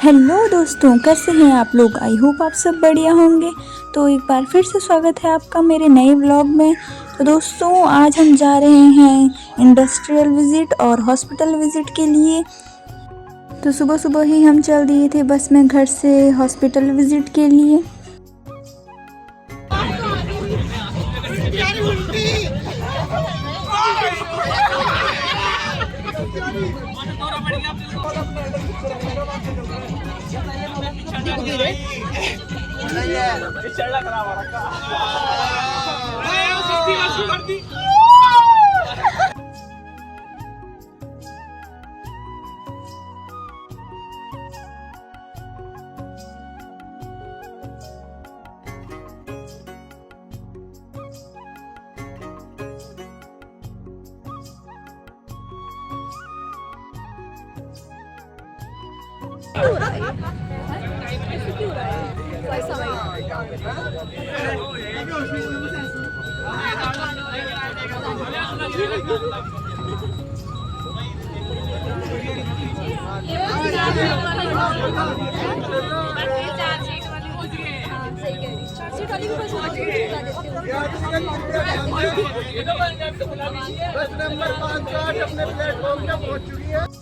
Hello दोस्तों, कैसे हैं आप लोग। आई होप आप सब बढ़िया होंगे। तो एक बार फिर से स्वागत है आपका मेरे नए व्लॉग में। तो दोस्तों, आज हम जा रहे हैं इंडस्ट्रियल विज़िट और हॉस्पिटल विज़िट के लिए। तो सुबह सुबह ही हम चल दिए थे बस में घर से हॉस्पिटल विज़िट के लिए।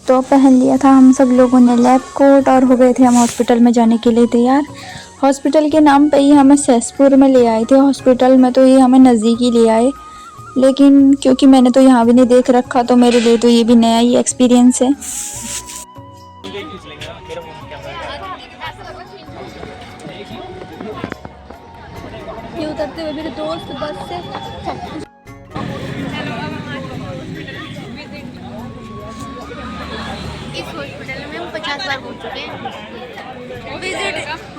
तो पहन लिया था हम सब लोगों ने लैब कोट और हो गए थे हम हॉस्पिटल में जाने के लिए तैयार। हॉस्पिटल के नाम पे ही हमें सहसपुर में ले आए थे। हॉस्पिटल में तो ये हमें नज़दीक ही ले आए, लेकिन क्योंकि मैंने तो यहाँ भी नहीं देख रखा तो मेरे लिए तो ये भी नया ही एक्सपीरियंस है। ये उतरते हुए मेरे दोस्त बस से इस हॉस्पिटल में हम 50 बार घूम चुके हैं।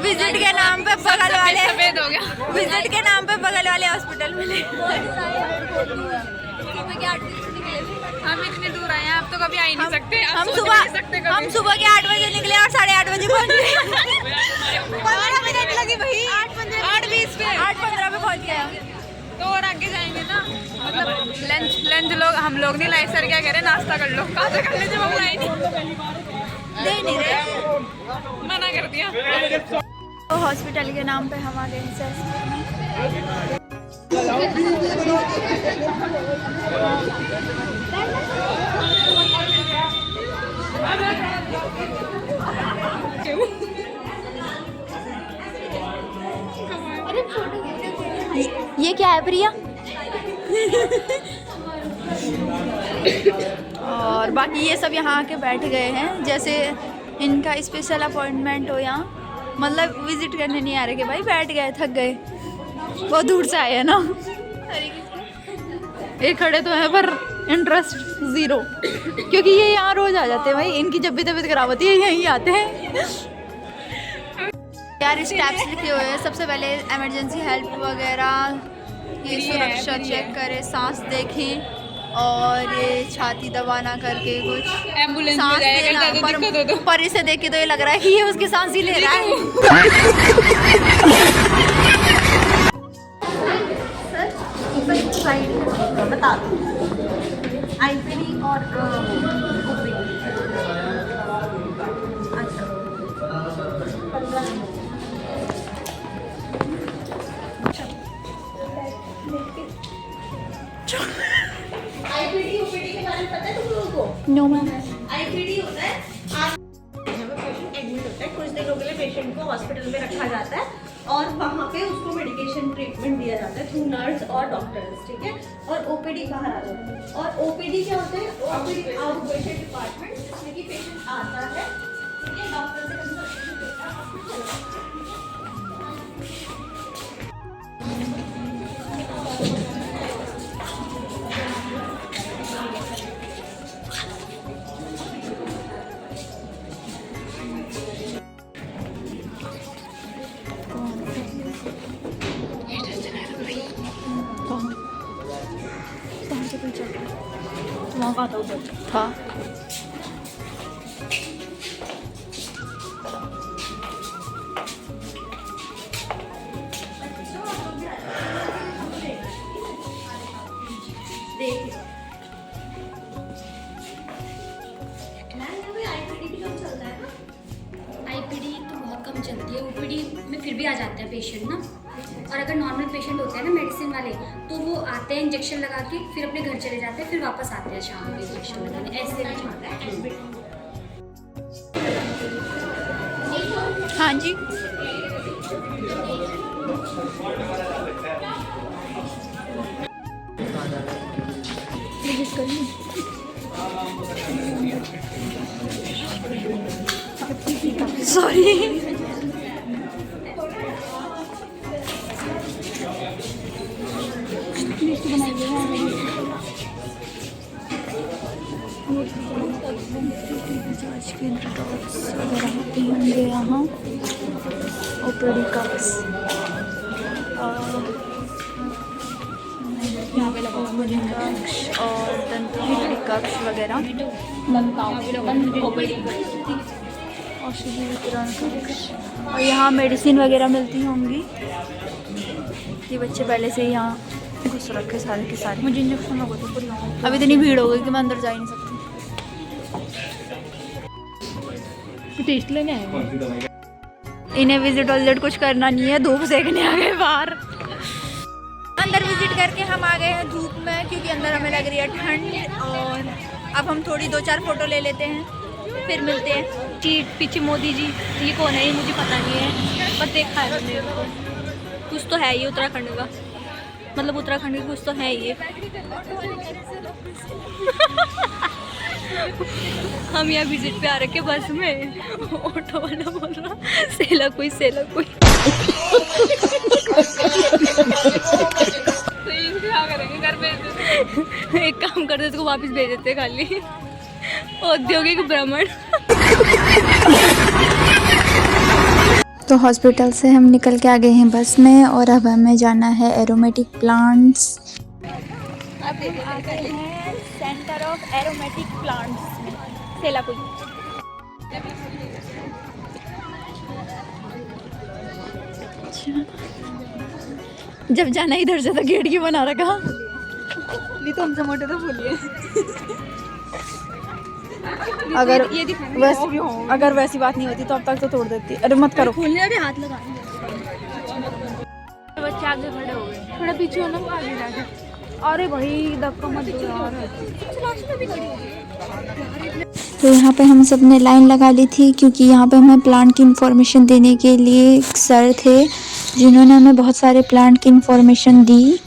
विजिट के नाम पे बगल वाले सफेद हो गया। विजिट के नाम पे बगल वाले हॉस्पिटल में हम इतने दूर आए हैं, आप तो कभी आ ही नहीं सकते। हम सुबह के 8 बजे निकले और 8:30 बजे पहुंच गए। 15 मिनट लगी भाई। 8:20 पे 8:15 पे पहुंच गया। तो और आगे जाएंगे ना, मतलब लंच लोग हम लोग नहीं लाए। सर क्या कह रहे हैं, नाश्ता कर लो। कहाँ से कर ले जब हम लाए नहीं रहे, मना कर दिया। तो हॉस्पिटल के नाम पे हम आ गए हैं। ये क्या है प्रिया? और बाकी ये सब यहाँ आके बैठ गए हैं, जैसे इनका स्पेशल अपॉइंटमेंट हो यहाँ। मतलब विजिट करने नहीं आ रहे कि भाई बैठ गए, थक गए, बहुत दूर से आए हैं ना। ये खड़े तो हैं पर इंटरेस्ट ज़ीरो, क्योंकि ये यहाँ रोज आ जाते हैं भाई। इनकी जब भी तबीयत खराब होती है यहीं आते हैं। यार स्टेप्स लिखे हुए हैं। सबसे पहले इमरजेंसी हेल्प वगैरह, ये सुरक्षा चेक करें, सांस देखें और ये छाती दबाना करके कुछ एम्बुलेंस सांस में जाएगा, लेना। ज्यादा दिक्कत हो तो पर इसे देख के तो ये लग रहा है कि ये उसकी सांस ही ले रहा है। बता दो आईपीडी और आईपीडी ओपीडी के बारे में पता है तुम लोगों को? No ma'am. आईपीडी होता है, आप पेशेंट एडमिट होता है, कुछ दिनों के लिए पेशेंट को हॉस्पिटल में रखा जाता है और वहाँ पे उसको मेडिकेशन ट्रीटमेंट दिया जाता है थ्रू नर्स और डॉक्टर्स, ठीक है। और ओपीडी बाहर आ जाता है। और ओपीडी क्या होता है? ओपीडी आउट पेशेंट डिपार्टमेंट, जिसमें कि पेशेंट आता है, ठीक है, डॉक्टर से कंसल्टेशन लेता है, हॉस्पिटल वहाँ का था। कम चलती है। ओपीडी में फिर भी आ जाते हैं पेशेंट ना, और अगर नॉर्मल पेशेंट होते हैं ना मेडिसिन वाले, तो वो आते हैं इंजेक्शन लगा के फिर अपने घर चले जाते हैं, फिर वापस आते हैं शाम में इंजेक्शन लगाने, ऐसे भी जाता है। हाँ जी, सॉरी। जांच के ड्रॉप्स वगैरह होते होंगे यहाँ, ओपीडी कप्स, यहाँ पे ओपीडी कक्ष और दंतोपचार कक्ष वगैरह, औषधि वितरण कक्ष, और यहाँ मेडिसिन वगैरह मिलती होंगी। ये बच्चे पहले से ही यहाँ घुस रखे सारे के सारे। मुझे इंजेक्शन लगा तो पूरी अभी इतनी भीड़ हो गई कि मैं अंदर जा ही नहीं सकती। टेस्ट लेने आए। इन्हें विजिट विजिट कुछ करना नहीं है, धूप सेकने आ गए बाहर। अंदर विजिट करके हम आ गए हैं धूप में, क्योंकि अंदर हमें लग रही है ठंड। और अब हम थोड़ी 2-4 फोटो ले लेते हैं, फिर मिलते हैं। जी पीछे मोदी जी, ये कौन है ये मुझे पता नहीं है, पर देखा है मैंने इनको। कुछ तो है ये उत्तराखंड का, मतलब उत्तराखंड का कुछ तो है ये। हम यहाँ विजिट पे आ रखे बस में, ऑटो वाला बोल रहा सेला कोई सेला कोई। तो क्या करेंगे, घर भेज देते, एक काम करते इसको वापस भेज देते खाली। औद्योगिक भ्रमण। तो हॉस्पिटल से हम निकल के आ गए हैं बस में, और अब हमें जाना है एरोमेटिक प्लांट्स। अब आ गए हैं सेंटर ऑफ एरोमेटिक प्लांट्स में, सेला कोई। जब जाना इधर से तो गेट की बना रखा। नहीं तो हमसे मोटे तो बोलिए। अगर वैसी बात नहीं होती तो अब तक तो तोड़ देती। अरे मत करो, खोलने भी हाथ लगा। बच्चे आगे खड़े हो गए, थोड़ा पीछे होना आगे जाके। अरे भाई धक्का मत दो यार। तो यहाँ पे हम सब ने लाइन लगा ली थी, क्योंकि यहाँ पे हमें प्लांट की इंफॉर्मेशन देने के लिए एक सर थे, जिन्होंने हमें बहुत सारे प्लांट की इंफॉर्मेशन दी।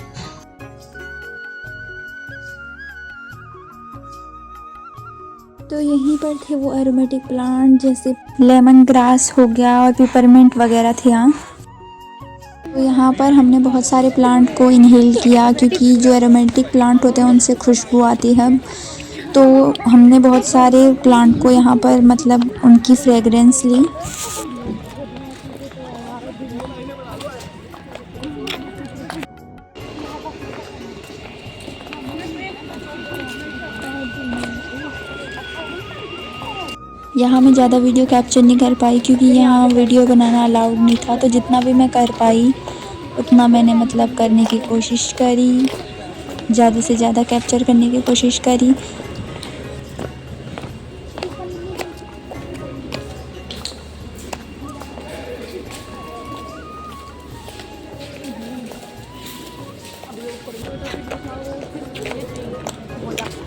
तो यहीं पर थे वो एरोमेटिक प्लांट, जैसे लेमन ग्रास हो गया और पिपरमिंट वगैरह थे यहाँ। तो यहाँ पर हमने बहुत सारे प्लांट को इनहेल किया, क्योंकि जो एरोमेटिक प्लांट होते हैं उनसे खुशबू आती है। तो हमने बहुत सारे प्लांट को यहाँ पर मतलब उनकी फ्रेगरेंस ली। यहाँ मैं ज़्यादा वीडियो कैप्चर नहीं कर पाई, क्योंकि यहाँ वीडियो बनाना अलाउड नहीं था। तो जितना भी मैं कर पाई उतना मैंने मतलब करने की कोशिश करी, ज़्यादा से ज़्यादा कैप्चर करने की कोशिश करी।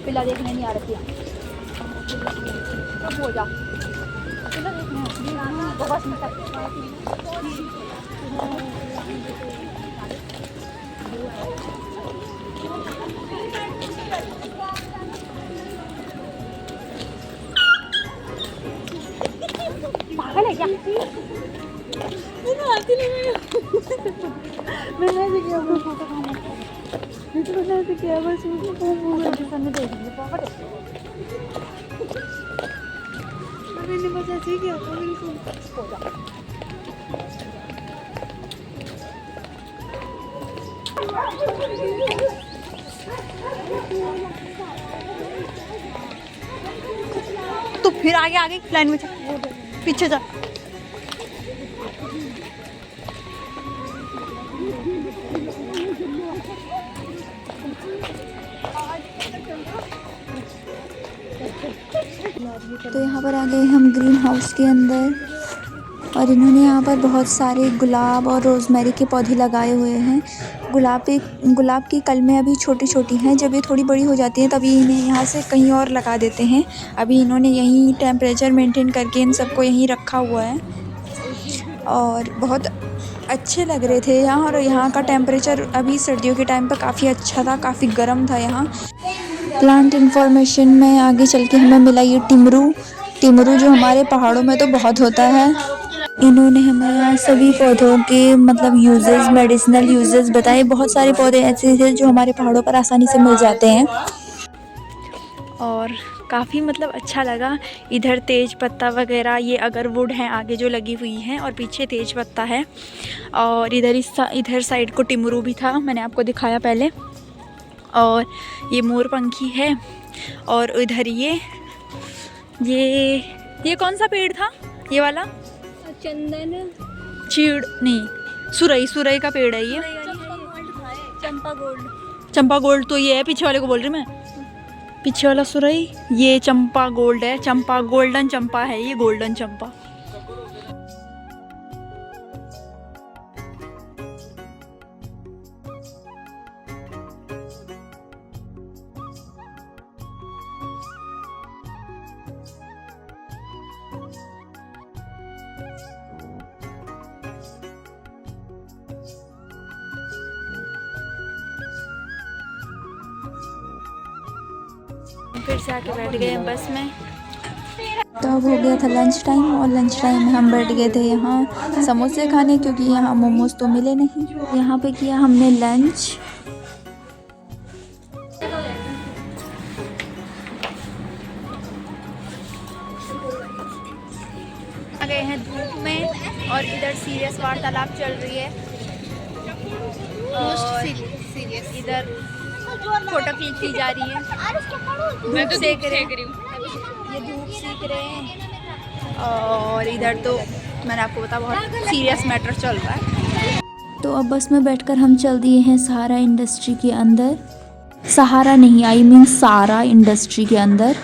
पिला देखने नहीं आ रही है। हो जा पागल है क्या? आती नहीं मैंने किया बस सामने देख लिया पागल है। मैंने बस ऐसे ही किया था बिल्कुल। तो फिर आगे आगे लाइन में चल, पीछे जा। तो यहाँ पर आ गए हम ग्रीन हाउस के अंदर। और इन्होंने यहाँ पर बहुत सारे गुलाब और रोज़मेरी के पौधे लगाए हुए हैं। गुलाब की कलमें अभी छोटी छोटी हैं, जब ये थोड़ी बड़ी हो जाती हैं तभी इन्हें यहाँ से कहीं और लगा देते हैं। अभी इन्होंने यहीं टेम्परेचर मेंटेन करके इन सबको यहीं रखा हुआ है और बहुत अच्छे लग रहे थे यहाँ। और यहाँ का टेम्परेचर अभी सर्दियों के टाइम पर काफ़ी अच्छा था, काफ़ी गर्म था यहाँ। प्लांट इन्फॉर्मेशन में आगे चल के हमें मिला ये टिमरू जो हमारे पहाड़ों में तो बहुत होता है। इन्होंने हमें यहाँ सभी पौधों के मतलब यूजेस, मेडिसिनल यूजेस बताए। बहुत सारे पौधे ऐसे थे जो हमारे पहाड़ों पर आसानी से मिल जाते हैं और काफ़ी मतलब अच्छा लगा। इधर तेज पत्ता वगैरह ये अगरवुड हैं आगे जो लगी हुई हैं और पीछे तेज पत्ता है। और इधर साइड को टिमरू भी था, मैंने आपको दिखाया पहले। और ये मोरपंखी है। और इधर ये कौन सा पेड़ था ये वाला? चंदन, चीड़ नहीं, सुरई का पेड़ है ये। चंपा गोल्ड तो ये है, पीछे वाले को बोल रही मैं, पीछे वाला सुरई। ये चंपा गोल्ड है, चंपा गोल्डन चंपा है ये, गोल्डन चंपा। फिर से आके बैठ गए बस में। तो अब हो गया था लंच टाइम और लंच टाइम में हम बैठ गए थे यहाँ समोसे खाने, क्योंकि यहाँ मोमोज तो मिले नहीं। यहाँ पे किया हमने लंच। आ गए हैं धूप में और इधर सीरियस वार्तालाप चल रही है और इधर फोटो क्लिक की जा रही है। मैं तो सेक रही हूँ, ये धूप सेक रहे हैं और इधर तो मैंने आपको बताया बहुत सीरियस मैटर चल रहा है। तो अब बस में बैठकर हम चल दिए हैं सहारा इंडस्ट्री के अंदर। सहारा नहीं, आई मीन सारा इंडस्ट्री के अंदर।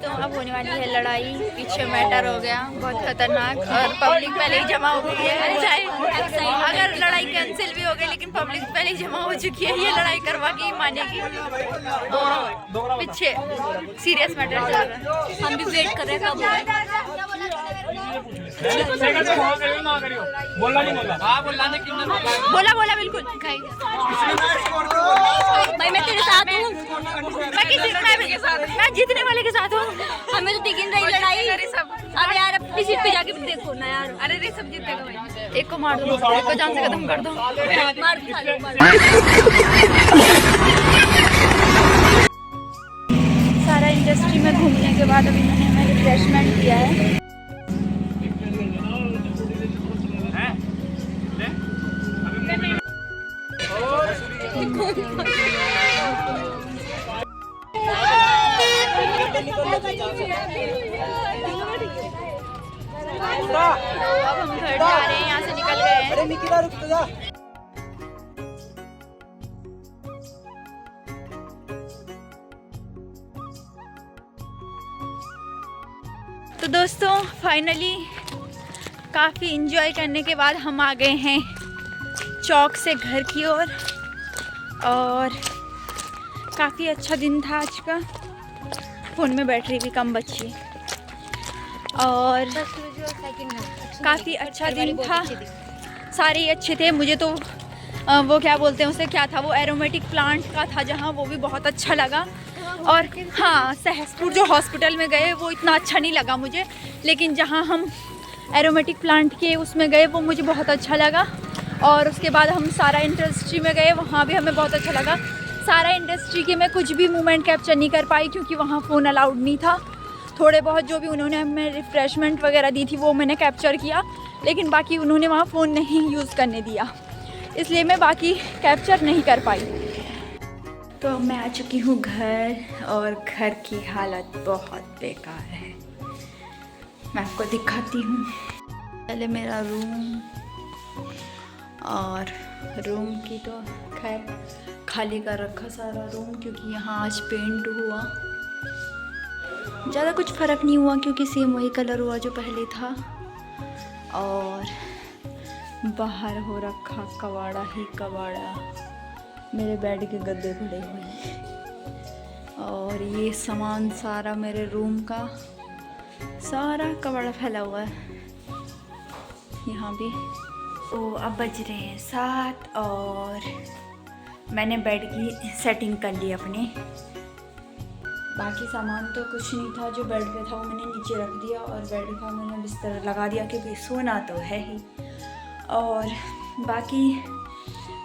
तो अब होने वाली है लड़ाई, पीछे मैटर हो गया बहुत खतरनाक और पब्लिक पहले ही जमा हो गई है। चाहे अगर लड़ाई कैंसिल भी हो गई लेकिन पब्लिक पहले ही जमा हो चुकी है, ये लड़ाई करवा के ही मानेगी। और पीछे सीरियस मैटर चल रहा है, हम भी वेट कर रहे हैं कब बोला बिल्कुल भाई मैं तेरे साथ हूँ, मैं जीतने वाले के साथ हूँ। हमें तो दिखी रही लड़ाई सब। अब यार अपनी सीट पे जाके देखो ना यार। अरे रे सब जीतेगा भाई, एक को मार दो, एक को जान से खत्म कर दो। सारा इंडस्ट्री में घूमने के बाद अभी मैंने हमें रिफ्रेशमेंट दिया है। अब हम घर जा रहे हैं, यहाँ से निकल गए हैं। तो दोस्तों फाइनली काफ़ी इंजॉय करने के बाद हम आ गए हैं चौक से घर की ओर और काफ़ी अच्छा दिन था आज का। फ़ोन में बैटरी भी कम बची और काफ़ी अच्छा दिन था, सारे ही अच्छे थे। मुझे तो वो क्या बोलते हैं उसे, क्या था वो, एरोमेटिक प्लांट का था जहाँ, वो भी बहुत अच्छा लगा। और हाँ, सहसपुर जो हॉस्पिटल में गए वो इतना अच्छा नहीं लगा मुझे, लेकिन जहाँ हम एरोमेटिक प्लांट के उसमें गए वो मुझे बहुत अच्छा लगा। और उसके बाद हम सारा इंडस्ट्री में गए, वहाँ भी हमें बहुत अच्छा लगा। सारा इंडस्ट्री के मैं कुछ भी मोमेंट कैप्चर नहीं कर पाई क्योंकि वहाँ फ़ोन अलाउड नहीं था। थोड़े बहुत जो भी उन्होंने हमें रिफ़्रेशमेंट वगैरह दी थी वो मैंने कैप्चर किया, लेकिन बाकी उन्होंने वहाँ फ़ोन नहीं यूज़ करने दिया, इसलिए मैं बाकी कैप्चर नहीं कर पाई। तो अब मैं आ चुकी हूँ घर, और घर की हालत बहुत बेकार है। मैं आपको दिखाती हूँ। पहले मेरा रूम, और रूम की तो खैर खाली कर रखा सारा रूम, क्योंकि यहाँ आज पेंट हुआ। ज़्यादा कुछ फ़र्क नहीं हुआ क्योंकि सेम वही कलर हुआ जो पहले था। और बाहर हो रखा कबाड़ा ही कबाड़ा, मेरे बेड के गद्दे पड़े हुए हैं, और ये सामान सारा मेरे रूम का सारा कबाड़ा फैला हुआ है यहाँ भी। तो अब बज रहे हैं 7 और मैंने बेड की सेटिंग कर ली अपने। बाकी सामान तो कुछ नहीं था, जो बेड पे था वो मैंने नीचे रख दिया, और बेड का मैंने बिस्तर लगा दिया क्योंकि सोना तो है ही। और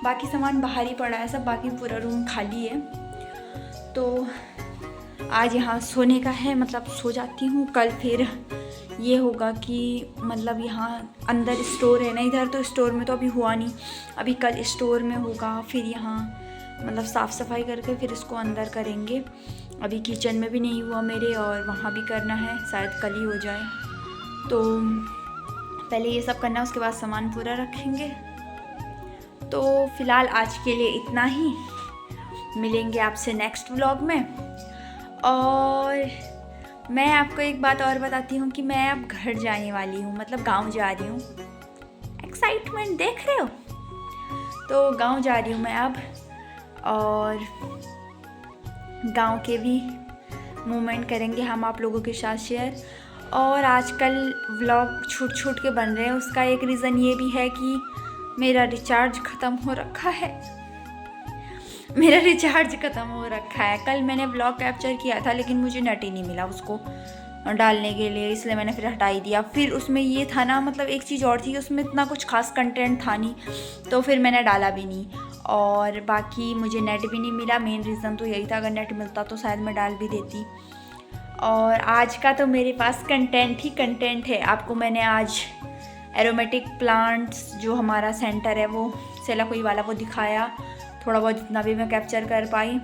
बाकी सामान बाहर ही पड़ा है सब, बाकी पूरा रूम खाली है। तो आज यहाँ सोने का है, मतलब सो जाती हूँ। कल फिर ये होगा कि मतलब यहाँ अंदर स्टोर है ना इधर, तो स्टोर में तो अभी हुआ नहीं, अभी कल स्टोर में होगा। फिर यहाँ मतलब साफ़ सफाई करके फिर इसको अंदर करेंगे। अभी किचन में भी नहीं हुआ मेरे, और वहाँ भी करना है, शायद कल ही हो जाए। तो पहले ये सब करना, उसके बाद सामान पूरा रखेंगे। तो फ़िलहाल आज के लिए इतना ही, मिलेंगे आपसे नेक्स्ट व्लॉग में। और मैं आपको एक बात और बताती हूँ कि मैं अब घर जाने वाली हूँ, मतलब गांव जा रही हूँ। एक्साइटमेंट देख रहे हो? तो गांव जा रही हूँ मैं अब, और गांव के भी मोमेंट करेंगे हम आप लोगों के साथ शेयर। और आजकल व्लॉग छूट के बन रहे हैं, उसका एक रीज़न ये भी है कि मेरा रिचार्ज ख़त्म हो रखा है। कल मैंने व्लॉग कैप्चर किया था, लेकिन मुझे नेट ही नहीं मिला उसको डालने के लिए, इसलिए मैंने फिर हटा ही दिया। फिर उसमें ये था ना, मतलब एक चीज़ और थी, उसमें इतना कुछ खास कंटेंट था नहीं, तो फिर मैंने डाला भी नहीं। और बाकी मुझे नेट भी नहीं मिला, मेन रीज़न तो यही था। अगर नेट मिलता तो शायद मैं डाल भी देती। और आज का तो मेरे पास कंटेंट ही कंटेंट है। आपको मैंने आज एरोमेटिक प्लांट्स जो हमारा सेंटर है वो सेलाकुई वाला, वो दिखाया, थोड़ा बहुत जितना भी मैं कैप्चर कर पाई।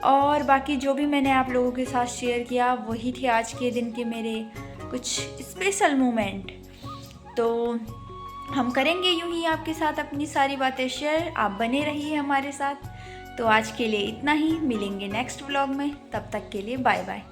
और बाकी जो भी मैंने आप लोगों के साथ शेयर किया वही थे आज के दिन के मेरे कुछ स्पेशल मोमेंट। तो हम करेंगे यूं ही आपके साथ अपनी सारी बातें शेयर, आप बने रहिए हमारे साथ। तो आज के लिए इतना ही, मिलेंगे नेक्स्ट व्लॉग में, तब तक के लिए बाय बाय।